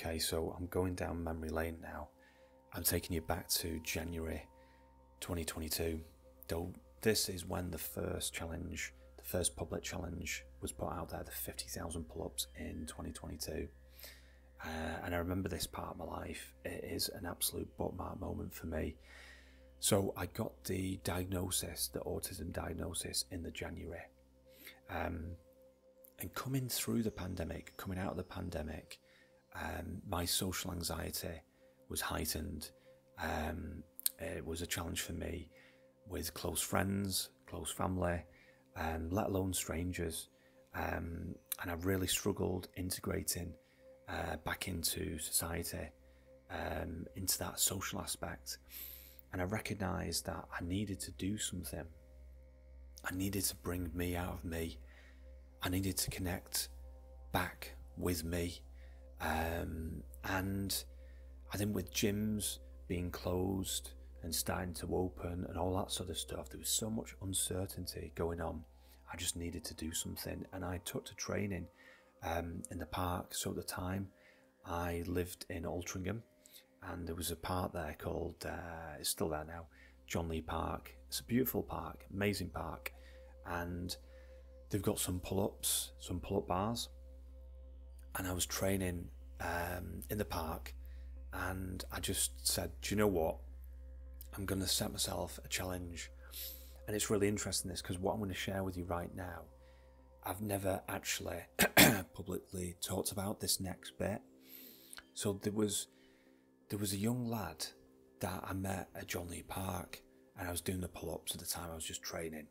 Okay, so I'm going down memory lane now. I'm taking you back to January 2022. Though this is when the first challenge, the first public challenge was put out there, the 50,000 pull-ups in 2022. And I remember this part of my life. It is an absolute bookmark moment for me. So I got the diagnosis, the autism diagnosis, in the January. And coming through the pandemic, coming out of the pandemic, my social anxiety was heightened. It was a challenge for me with close friends, close family, let alone strangers. And I really struggled integrating back into society, into that social aspect. And I recognised that I needed to do something. I needed to bring me out of me. I needed to connect back with me. And I think with gyms being closed and starting to open and all that sort of stuff, there was so much uncertainty going on. I just needed to do something, and I took to training in the park. So at the time, I lived in Altrincham, and there was a park there called, it's still there now, John Lee Park. It's a beautiful park, amazing park, and they've got some pull-ups, some pull-up bars, and I was training in the park, and I just said, do you know what, I'm going to set myself a challenge. And it's really interesting this, because what I'm going to share with you right now, I've never actually publicly talked about this next bit. So there was a young lad that I met at John Lee Park, and I was doing the pull-ups at the time. I was just training,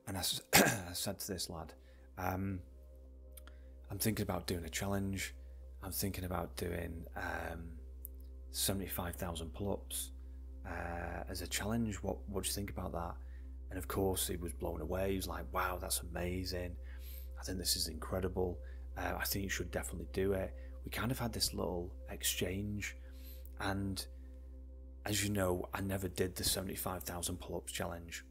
and I said to this lad, I'm thinking about doing a challenge. I'm thinking about doing 75,000 pull-ups as a challenge. What do you think about that? And of course, he was blown away. He was like, wow, that's amazing. I think this is incredible. I think you should definitely do it. We kind of had this little exchange. And as you know, I never did the 75,000 pull-ups challenge.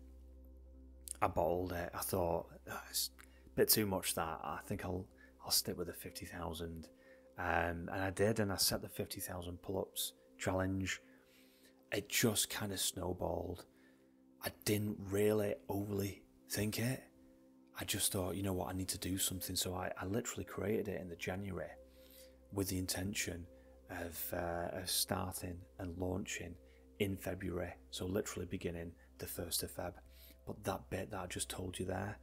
I bottled it. I thought, oh, it's a bit too much that. I think I'll stick with the 50,000. And I did, and I set the 50,000 pull-ups challenge. It just kind of snowballed. I didn't really overly think it. I just thought, you know what, I need to do something. So I literally created it in the January with the intention of starting and launching in February. So literally beginning the 1st of Feb. But that bit that I just told you there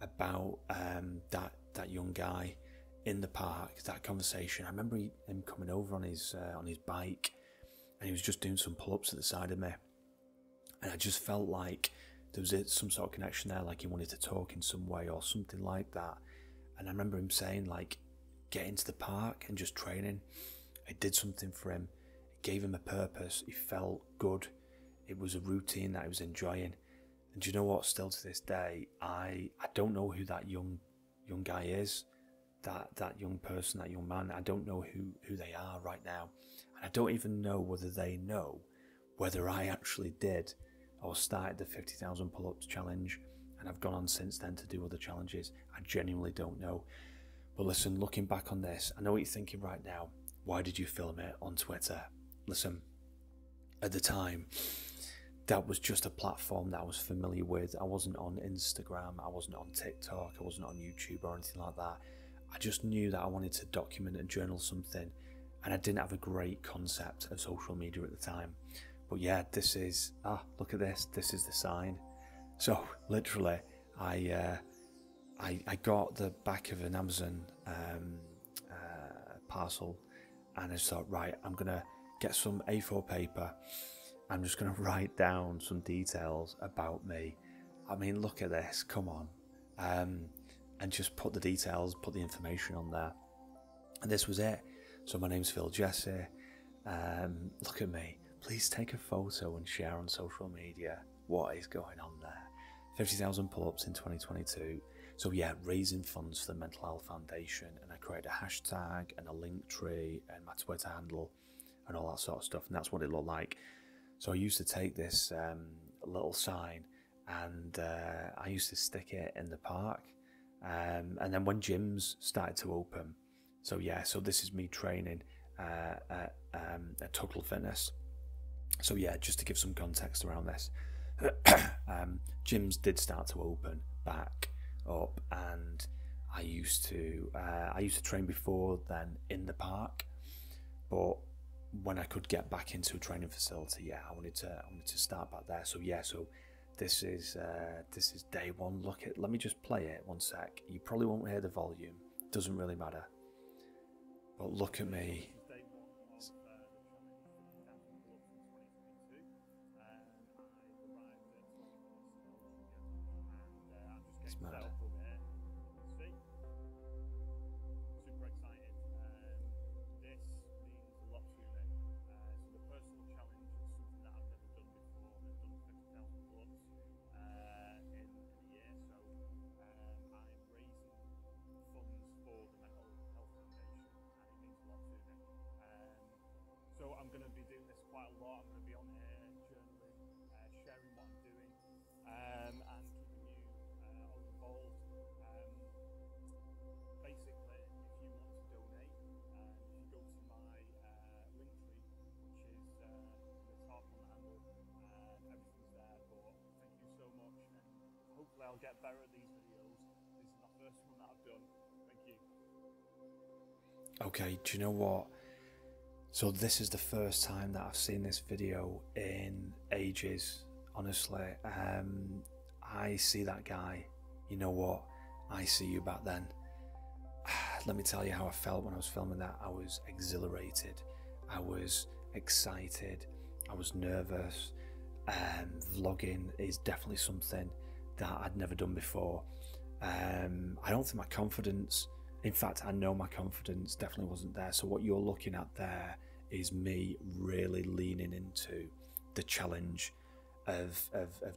about that young guy in the park, that conversation, I remember him coming over on his bike, and he was just doing some pull-ups at the side of me. And I just felt like there was some sort of connection there, like he wanted to talk in some way or something like that. And I remember him saying, like, get into the park and just training. It did something for him. It gave him a purpose. He felt good. It was a routine that he was enjoying. And do you know what? Still to this day, I don't know who that young guy is, that young person, that young man. I don't know who they are right now. And I don't even know whether they know whether I actually did or started the 50,000 pull-ups challenge, and I've gone on since then to do other challenges. I genuinely don't know. But listen, looking back on this, I know what you're thinking right now. Why did you film it on Twitter? Listen, at the time, that was just a platform that I was familiar with. I wasn't on Instagram, I wasn't on TikTok, I wasn't on YouTube or anything like that. I just knew that I wanted to document and journal something, and I didn't have a great concept of social media at the time. But yeah, this is, look at this is the sign. So literally, I got the back of an Amazon parcel, and I just thought, right, I'm gonna get some A4 paper. I'm just gonna write down some details about me. I mean, look at this, come on. And just put the details, put the information on there. And this was it. So my name's Phil Jessé. Look at me. Please take a photo and share on social media what is going on there. 50,000 pull-ups in 2022. So yeah, raising funds for the Mental Health Foundation, and I created a hashtag and a link tree and my Twitter handle and all that sort of stuff, and that's what it looked like. So I used to take this little sign, and I used to stick it in the park, and then when gyms started to open, so yeah, so this is me training at Total Fitness. So yeah, just to give some context around this, gyms did start to open back up, and I used to train before then in the park, but when I could get back into a training facility, yeah, I wanted to start back there. So yeah, so this is day one. Let me just play it one sec. You probably won't hear the volume. Doesn't really matter. But look at me. It's mad. So I'm going to be doing this quite a lot. I'm going to be on here journaling, sharing what I'm doing, and keeping you all involved. Basically, if you want to donate, if you go to my link tree, which is the top on the handle, everything's there. But thank you so much, and hopefully I'll get better at these videos. This is my first one that I've done. Thank you. Okay, do you know what? So this is the first time that I've seen this video in ages, honestly. I see that guy. You know what? I see you back then. Let me tell you how I felt when I was filming that. I was exhilarated. I was excited. I was nervous. Vlogging is definitely something that I'd never done before. I don't think my confidence... In fact, I know my confidence definitely wasn't there. So what you're looking at there is me really leaning into the challenge of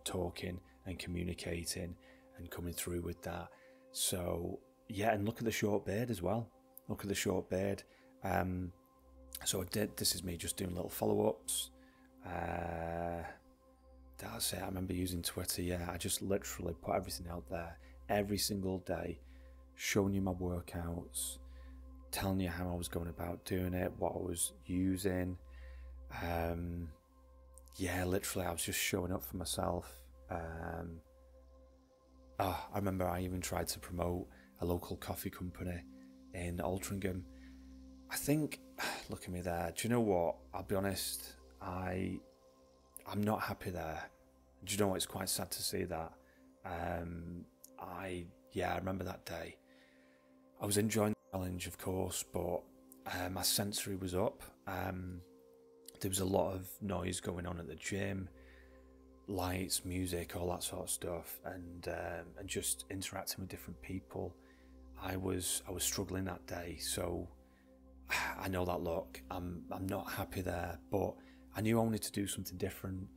talking and communicating and coming through with that. So yeah, and look at the short beard as well. Look at the short beard. So this is me just doing little follow-ups. That's it. I remember using Twitter. Yeah, I just literally put everything out there every single day, showing you my workouts, telling you how I was going about doing it, what I was using. Yeah, literally I was just showing up for myself. I remember I even tried to promote a local coffee company in Altrincham. I think, look at me there. Do you know what? I'll be honest, I'm not happy there. Do you know what? It's quite sad to see that. I remember that day. I was enjoying the challenge, of course, but my sensory was up. There was a lot of noise going on at the gym, lights, music, all that sort of stuff, and just interacting with different people. I was struggling that day, so I know that look. I'm not happy there, but I knew I wanted to do something different.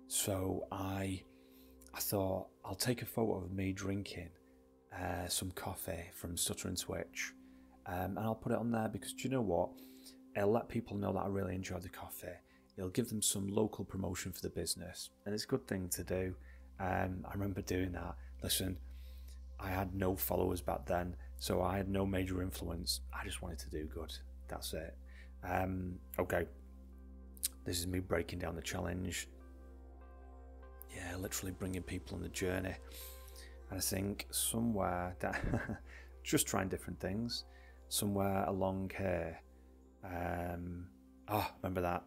So I thought I'll take a photo of me drinking some coffee from Stutter and Switch, and I'll put it on there because do you know what? It'll let people know that I really enjoyed the coffee. It'll give them some local promotion for the business, and it's a good thing to do. I remember doing that. Listen, I had no followers back then, so I had no major influence. I just wanted to do good. That's it. Okay, this is me breaking down the challenge. Yeah, literally bringing people on the journey. And I think somewhere that just trying different things. Somewhere along here. Remember that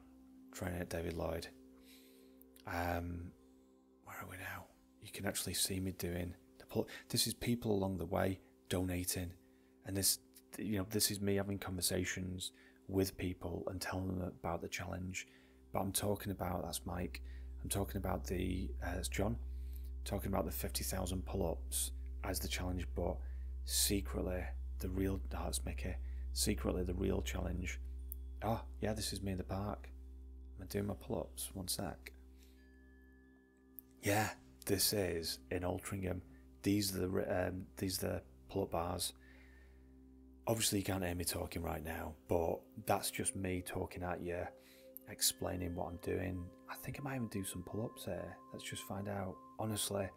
training at David Lloyd. Where are we now? You can actually see me doing the pull. This is people along the way donating, and this is me having conversations with people and telling them about the challenge. But I'm talking about, that's Mike. I'm talking about that's John. Talking about the 50,000 pull-ups as the challenge, but secretly the real, that's Mickey. Secretly the real challenge. Yeah, this is me in the park. I'm doing my pull-ups. One sec. Yeah, this is in Altrincham. These are the pull-up bars. Obviously you can't hear me talking right now, but that's just me talking at you, explaining what I'm doing. I think I might even do some pull-ups here. Let's just find out. Honestly,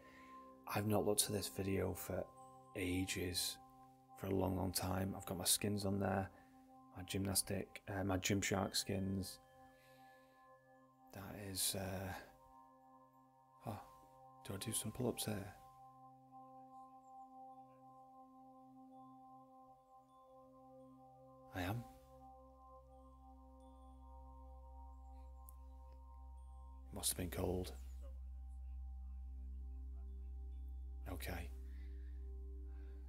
I've not looked at this video for ages, for a long time. I've got my skins on there, my gymnastic, my Gymshark skins. That is, oh, do I do some pull-ups here? I am. Must have been cold. Okay.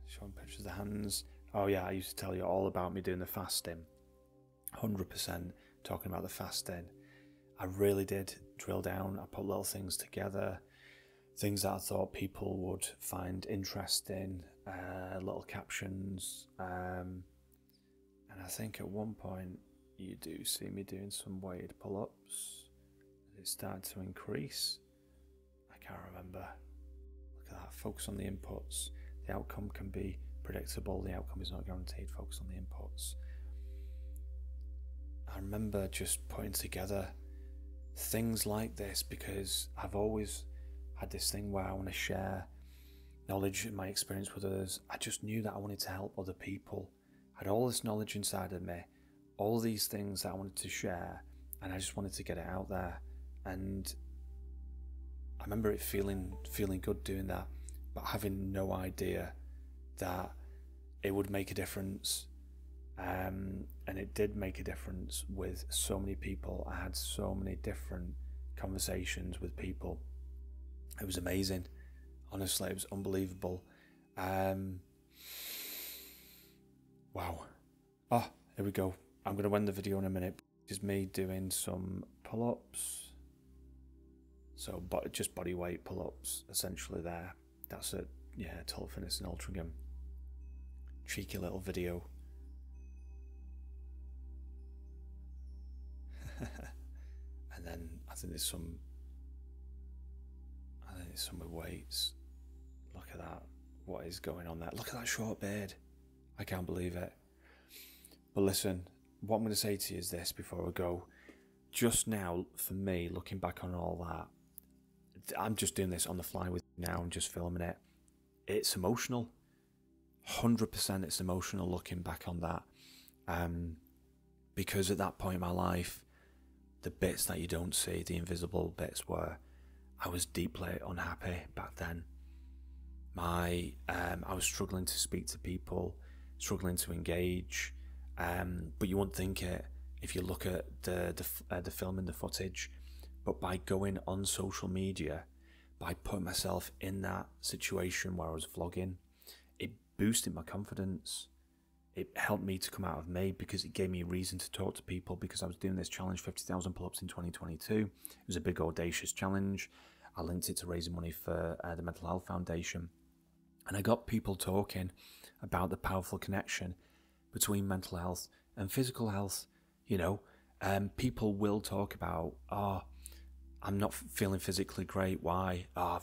Showing pictures of the hands. Oh yeah, I used to tell you all about me doing the fasting. 100% talking about the fasting. I really did drill down. I put little things together, things that I thought people would find interesting, little captions. And I think at one point you do see me doing some weighted pull-ups. It started to increase. I can't remember. Look at that. Focus on the inputs. The outcome can be predictable. The outcome is not guaranteed. Focus on the inputs. I remember just putting together things like this because I've always had this thing where I want to share knowledge and my experience with others. I just knew that I wanted to help other people. I had all this knowledge inside of me, all these things that I wanted to share, and I just wanted to get it out there. And I remember it feeling good doing that, but having no idea that it would make a difference. And it did make a difference with so many people. I had so many different conversations with people. It was amazing. Honestly, it was unbelievable. Wow. Oh, here we go. I'm going to end the video in a minute. It's me doing some pull-ups. So just body weight pull-ups, essentially there. That's it. Yeah, Total Fitness in Altrincham. Cheeky little video. And then I think there's some with weights. Look at that. What is going on there? Look at that short beard. I can't believe it. But listen, what I'm going to say to you is this before I go. Just now, for me, looking back on all that, I'm just doing this on the fly with you now and just filming it. It's emotional. 100% it's emotional looking back on that. Because at that point in my life, the bits that you don't see, the invisible bits, were I was deeply unhappy back then. I was struggling to speak to people, struggling to engage, but you wouldn't think it if you look at the film and the footage. But by going on social media, by putting myself in that situation where I was vlogging, it boosted my confidence. It helped me to come out of me because it gave me a reason to talk to people, because I was doing this challenge, 50,000 pull-ups in 2022. It was a big audacious challenge. I linked it to raising money for the Mental Health Foundation. And I got people talking about the powerful connection between mental health and physical health. You know, people will talk about, oh, I'm not feeling physically great. Why? Oh,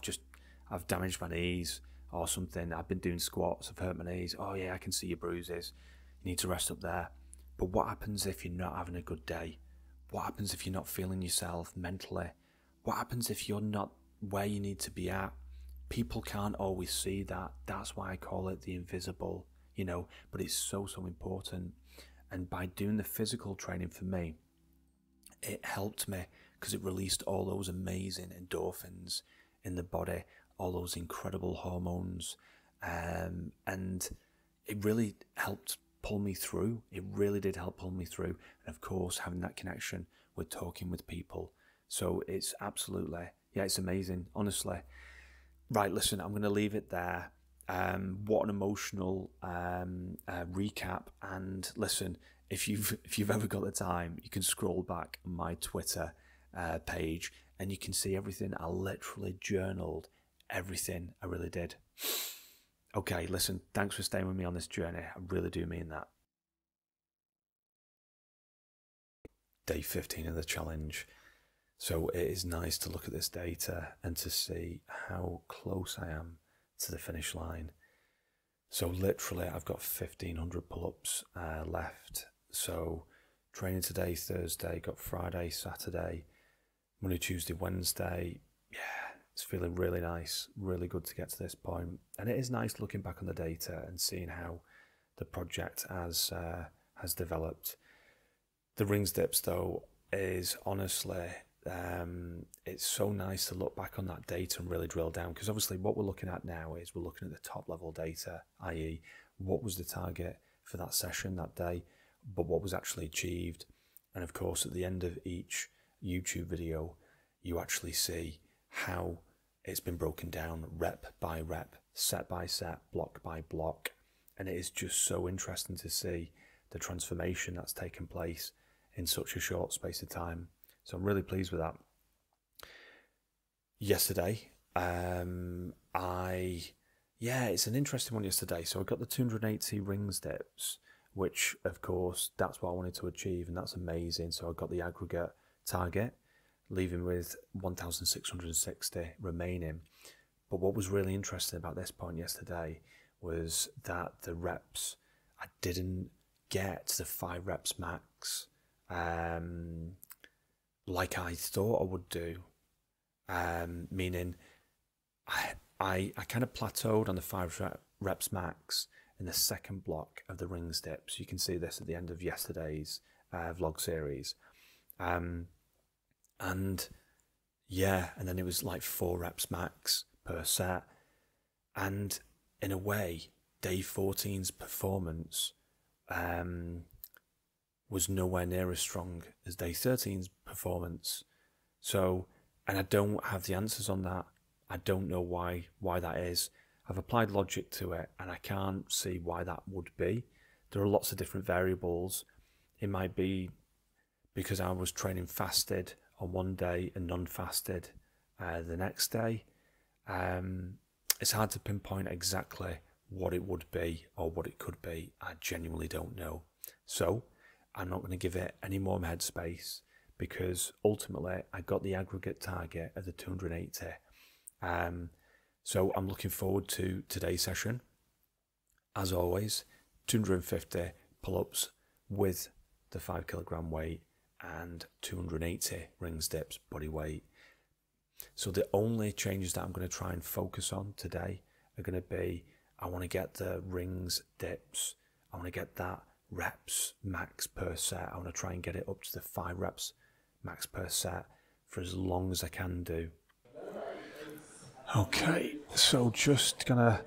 I've damaged my knees or something. I've been doing squats. I've hurt my knees. Oh yeah, I can see your bruises. You need to rest up there. But what happens if you're not having a good day? What happens if you're not feeling yourself mentally? What happens if you're not where you need to be at? People can't always see that. That's why I call it the invisible, you know, but it's so important. And by doing the physical training for me, it helped me because it released all those amazing endorphins in the body, all those incredible hormones, and it really helped pull me through. It really did help pull me through. And of course, having that connection with talking with people. So it's absolutely, yeah, it's amazing, honestly. Right, listen, I'm going to leave it there. What an emotional recap. And listen, if you've ever got the time, you can scroll back on my Twitter page and you can see everything. I literally journaled everything. I really did. Okay, listen, thanks for staying with me on this journey. I really do mean that. Day 15 of the challenge. So it is nice to look at this data and to see how close I am to the finish line. So literally I've got 1,500 pull-ups left. So training today, Thursday, got Friday, Saturday, Monday, Tuesday, Wednesday. Yeah, it's feeling really nice, really good to get to this point. And it is nice looking back on the data and seeing how the project has has developed. The rings dips though is honestly, it's so nice to look back on that data and really drill down, because obviously what we're looking at now is we're looking at the top level data, i.e. what was the target for that session that day, but what was actually achieved. And of course, at the end of each YouTube video, you actually see how it's been broken down rep by rep, set by set, block by block. And it is just so interesting to see the transformation that's taken place in such a short space of time. So I'm really pleased with that. Yesterday, it's an interesting one yesterday. So I got the 280 rings dips, which of course, that's what I wanted to achieve, and that's amazing. So I got the aggregate target, leaving with 1,660 remaining. But what was really interesting about this point yesterday was that the reps, I didn't get to the 5 reps max like I thought I would do. Meaning I kind of plateaued on the 5 reps max in the second block of the rings dips. You can see this at the end of yesterday's vlog series. And then it was like 4 reps max per set. And in a way, day 14's performance was nowhere near as strong as day 13's performance. So, and I don't have the answers on that. I don't know why that is. I've applied logic to it and I can't see why that would be. There are lots of different variables. It might be because I was training fasted on one day and non-fasted the next day. It's hard to pinpoint exactly what it would be or what it could be. I genuinely don't know. So I'm not going to give it any more headspace, because ultimately I got the aggregate target of the 280. So I'm looking forward to today's session. As always, 250 pull-ups with the 5 kilogram weight and 280 rings dips body weight. So the only changes that I'm going to try and focus on today are going to be, I want to get the rings dips, I want to get that reps max per set. I want to try and get it up to the 5 reps max per set for as long as I can do. Okay, so just gonna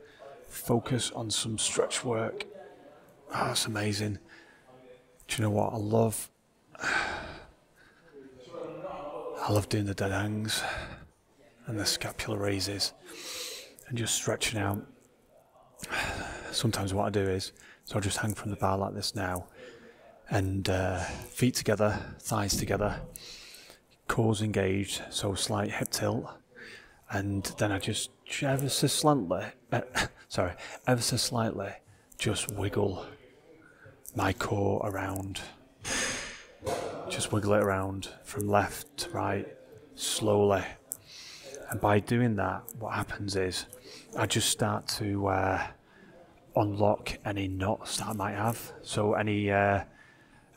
focus on some stretch work. Oh, that's amazing. Do you know what I love? I love doing the dead hangs and the scapular raises and just stretching out. Sometimes what I do is, so I'll just hang from the bar like this now, and feet together, thighs together, cores engaged, so slight hip tilt, and then I just ever so slightly just wiggle my core around, just wiggle it around from left to right slowly. And by doing that, what happens is I just start to unlock any knots that I might have. So any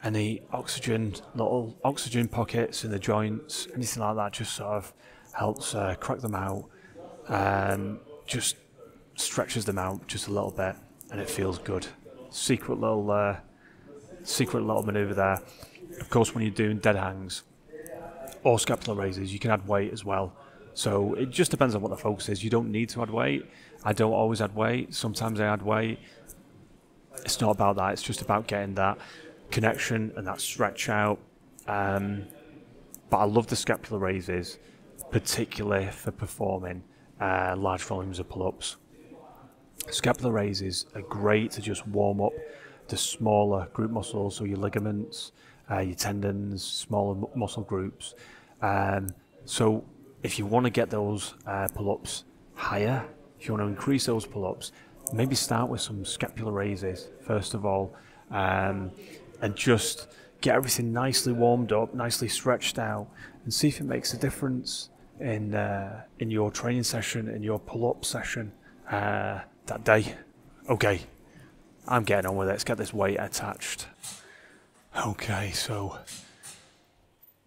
little oxygen pockets in the joints, anything like that, just sort of helps crack them out, just stretches them out just a little bit, and it feels good. Secret little maneuver there. Of course, when you're doing dead hangs or scapular raises, you can add weight as well. So it just depends on what the focus is. You don't need to add weight. I don't always add weight. Sometimes I add weight. It's not about that. It's just about getting that connection and that stretch out. But I love the scapular raises, particularly for performing large volumes of pull-ups. Scapular raises are great to just warm up the smaller group muscles, so your ligaments, your tendons, smaller muscle groups. So if you want to get those pull-ups higher, if you want to increase those pull-ups, maybe start with some scapular raises first of all, and just get everything nicely warmed up, nicely stretched out, and see if it makes a difference in your training session, in your pull-up session that day. Okay, I'm getting on with it. Let's get this weight attached. Okay, so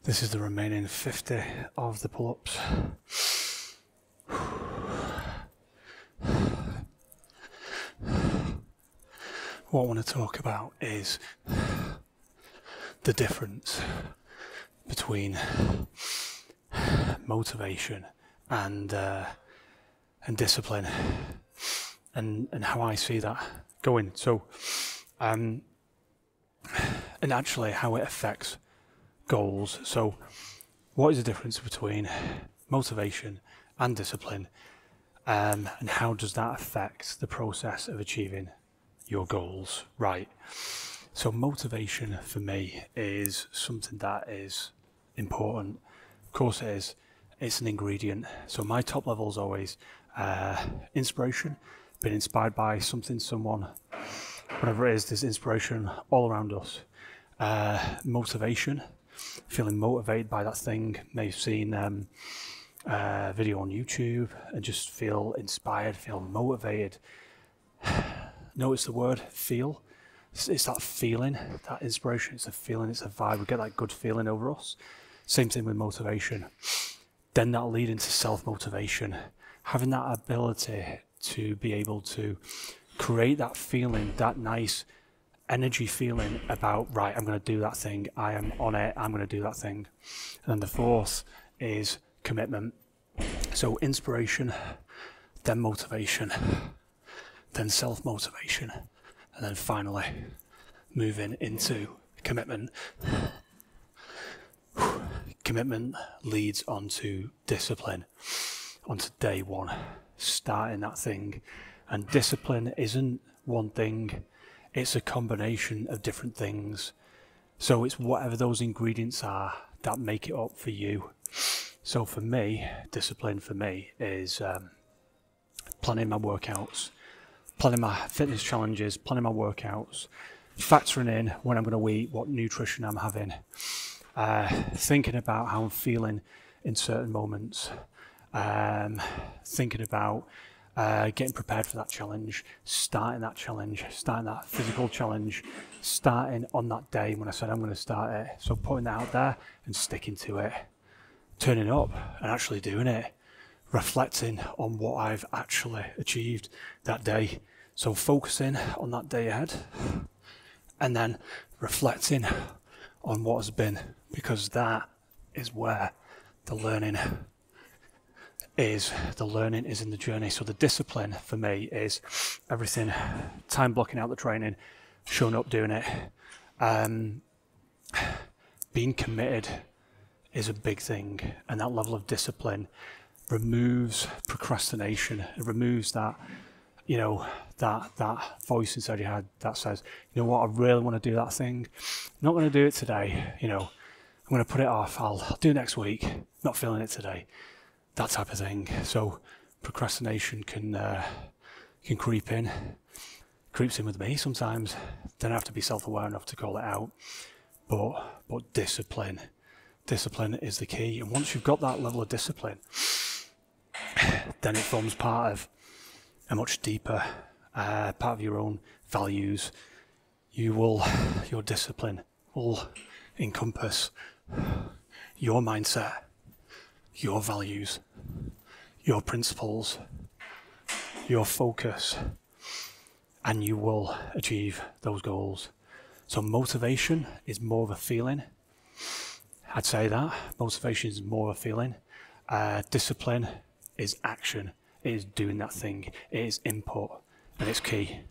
this is the remaining 50 of the pull-ups. What I want to talk about is the difference between motivation and discipline, and how I see that going. So, and actually how it affects goals. So, what is the difference between motivation and discipline, and how does that affect the process of achieving your goals? Right. So motivation for me is something that is important. Of course it is. It's an ingredient. So my top level is always inspiration, being inspired by something, someone, whatever it is. There's inspiration all around us. Motivation, feeling motivated by that thing. May have seen a video on YouTube and just feel inspired, feel motivated. Notice the word feel. It's that feeling, that inspiration. It's a feeling, it's a vibe. We get that good feeling over us. Same thing with motivation. Then that'll lead into self-motivation. Having that ability to be able to create that feeling, that nice energy feeling about, right, I'm going to do that thing. I am on it. I'm going to do that thing. And then the fourth is commitment. So inspiration, then motivation, then self-motivation, and then finally moving into commitment. Commitment leads onto discipline, onto day one, starting that thing. And discipline isn't one thing, it's a combination of different things. So it's whatever those ingredients are that make it up for you. So for me, discipline for me is planning my workouts, planning my fitness challenges, planning my workouts, factoring in when I'm going to eat, what nutrition I'm having, thinking about how I'm feeling in certain moments, thinking about getting prepared for that challenge, starting that physical challenge, starting on that day when I said I'm going to start it. So putting that out there and sticking to it, turning up and actually doing it, reflecting on what I've actually achieved that day. So focusing on that day ahead and then reflecting on what has been, because that is where the learning is. The learning is in the journey. So the discipline for me is everything, time blocking out the training, showing up, doing it, being committed is a big thing, and that level of discipline removes procrastination. It removes that, you know, that voice inside your head that says, you know what, I really want to do that thing. I'm not going to do it today. You know, I'm going to put it off. I'll do it next week. Not feeling it today. That type of thing. So procrastination can creep in. Creeps in with me sometimes. Don't have to be self-aware enough to call it out. But discipline is the key. And once you've got that level of discipline, then it forms part of a much deeper part of your own values. Your discipline will encompass your mindset, your values, your principles, your focus, and you will achieve those goals. So motivation is more of a feeling. I'd say that. Motivation is more of a feeling. Discipline is action. It is doing that thing. It is input, and it's key.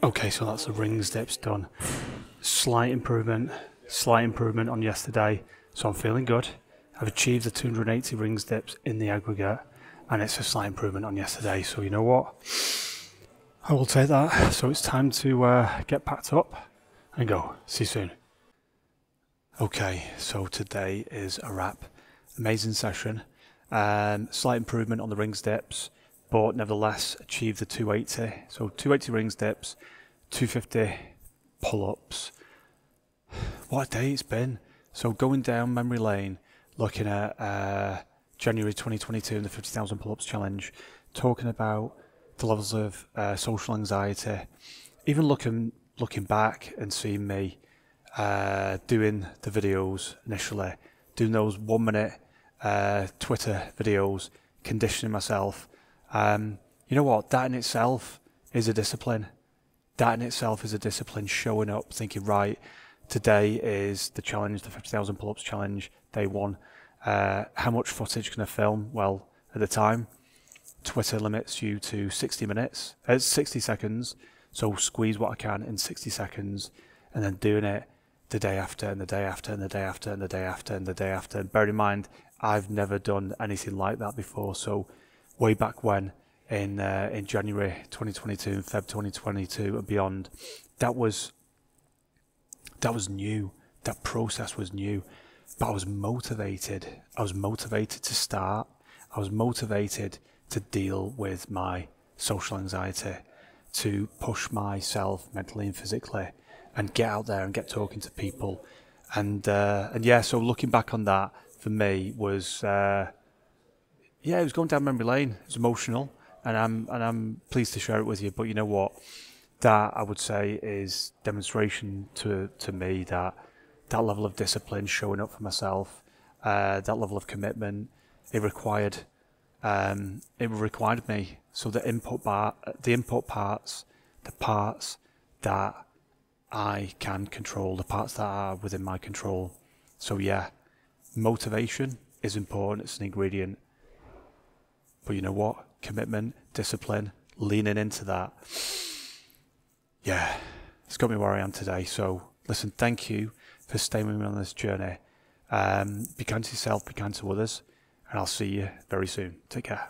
Okay, so that's the rings dips done. Slight improvement on yesterday. So I'm feeling good. I've achieved the 280 rings dips in the aggregate, and it's a slight improvement on yesterday. So you know what? I will take that. So it's time to get packed up and go. See you soon. Okay, so today is a wrap. Amazing session. Slight improvement on the rings dips, but nevertheless achieved the 280. So 280 rings dips, 250 pull-ups. What a day it's been. So going down memory lane, looking at January 2022 and the 50,000 pull-ups challenge, talking about the levels of social anxiety, even looking back and seeing me doing the videos initially, doing those 1 minute Twitter videos, conditioning myself. You know what? That in itself is a discipline. that in itself is a discipline. Showing up, thinking, right, today is the challenge, the 50,000 pull-ups challenge, day one. How much footage can I film? Well, at the time, Twitter limits you to 60 seconds. So squeeze what I can in 60 seconds, and then doing it the day after, and the day after, and the day after, and the day after, and the day after. And bear in mind, I've never done anything like that before. So way back when, in January 2022 and Feb 2022 and beyond, that was new. That process was new, but I was motivated. I was motivated to start. I was motivated to deal with my social anxiety, to push myself mentally and physically, and get out there and get talking to people. And yeah, so looking back on that for me was, it was going down memory lane. It was emotional, and I'm pleased to share it with you. But you know what? That I would say is demonstration to me that level of discipline, showing up for myself, that level of commitment, it required me. So the input parts, the parts that I can control, the parts that are within my control. So yeah, motivation is important. It's an ingredient. But you know what? Commitment, discipline, leaning into that. Yeah, it's got me where I am today. So listen, thank you for staying with me on this journey. Be kind to yourself, be kind to others, and I'll see you very soon. Take care.